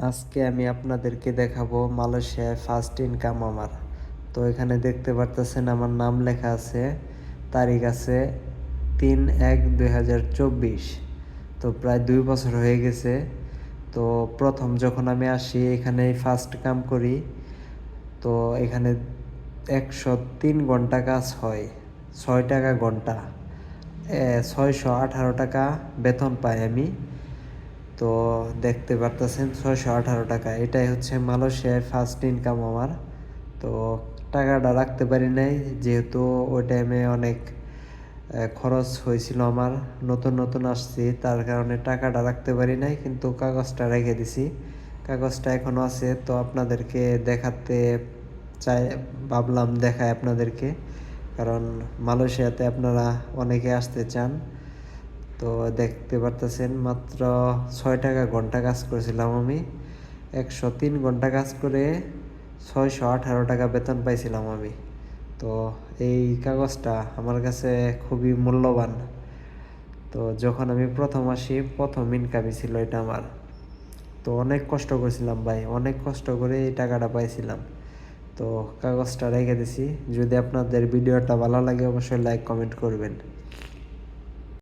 আজকে আমি আপনাদেরকে দেখাবো মালয়েশিয়ায় ফার্স্ট ইনকাম আমার। তো এখানে দেখতে পারতেছেন আমার নাম লেখা আছে, তারিখ আছে 3/1/2024। তো প্রায় 2 বছর হয়ে গেছে। তো প্রথম যখন আমি আসি এখানে ফার্স্ট কাম করি, তো এখানে 103 ঘন্টা কাজ হয়, 6 টাকা ঘন্টা, 618 টাকা বেতন পাই আমি। তো দেখতে পারতেছেন 618 টাকা, এটাই হচ্ছে মালয়েশিয়ায় ফার্স্ট ইনকাম আমার। তো টাকাটা রাখতে পারি নাই, যেহেতু ওই টাইমে অনেক খরচ হয়েছিল আমার, নতুন নতুন আসছি, তার কারণে টাকাটা রাখতে পারি নাই, কিন্তু কাগজটা রেখে দিছি। কাগজটা এখনও আছে, তো আপনাদেরকে দেখাতে চাই, ভাবলাম দেখায় আপনাদেরকে, কারণ মালয়েশিয়াতে আপনারা অনেকে আসতে চান। তো দেখতে পারতেছেন মাত্র 6 টাকা ঘন্টা কাজ করেছিলাম আমি। 103 ঘন্টা কাজ করে 618 টাকা বেতন পাইছিলাম আমি। তো এই কাগজটা আমার কাছে খুবই মূল্যবান। তো যখন আমি প্রথম আসি, প্রথম ইনকামই ছিল এটা আমার। তো অনেক কষ্ট করেছিলাম ভাই, অনেক কষ্ট করে এই টাকাটা পাইছিলাম। তো কাগজটা রেখে দিছি। যদি আপনাদের ভিডিওটা ভালো লাগে অবশ্যই লাইক কমেন্ট করবেন।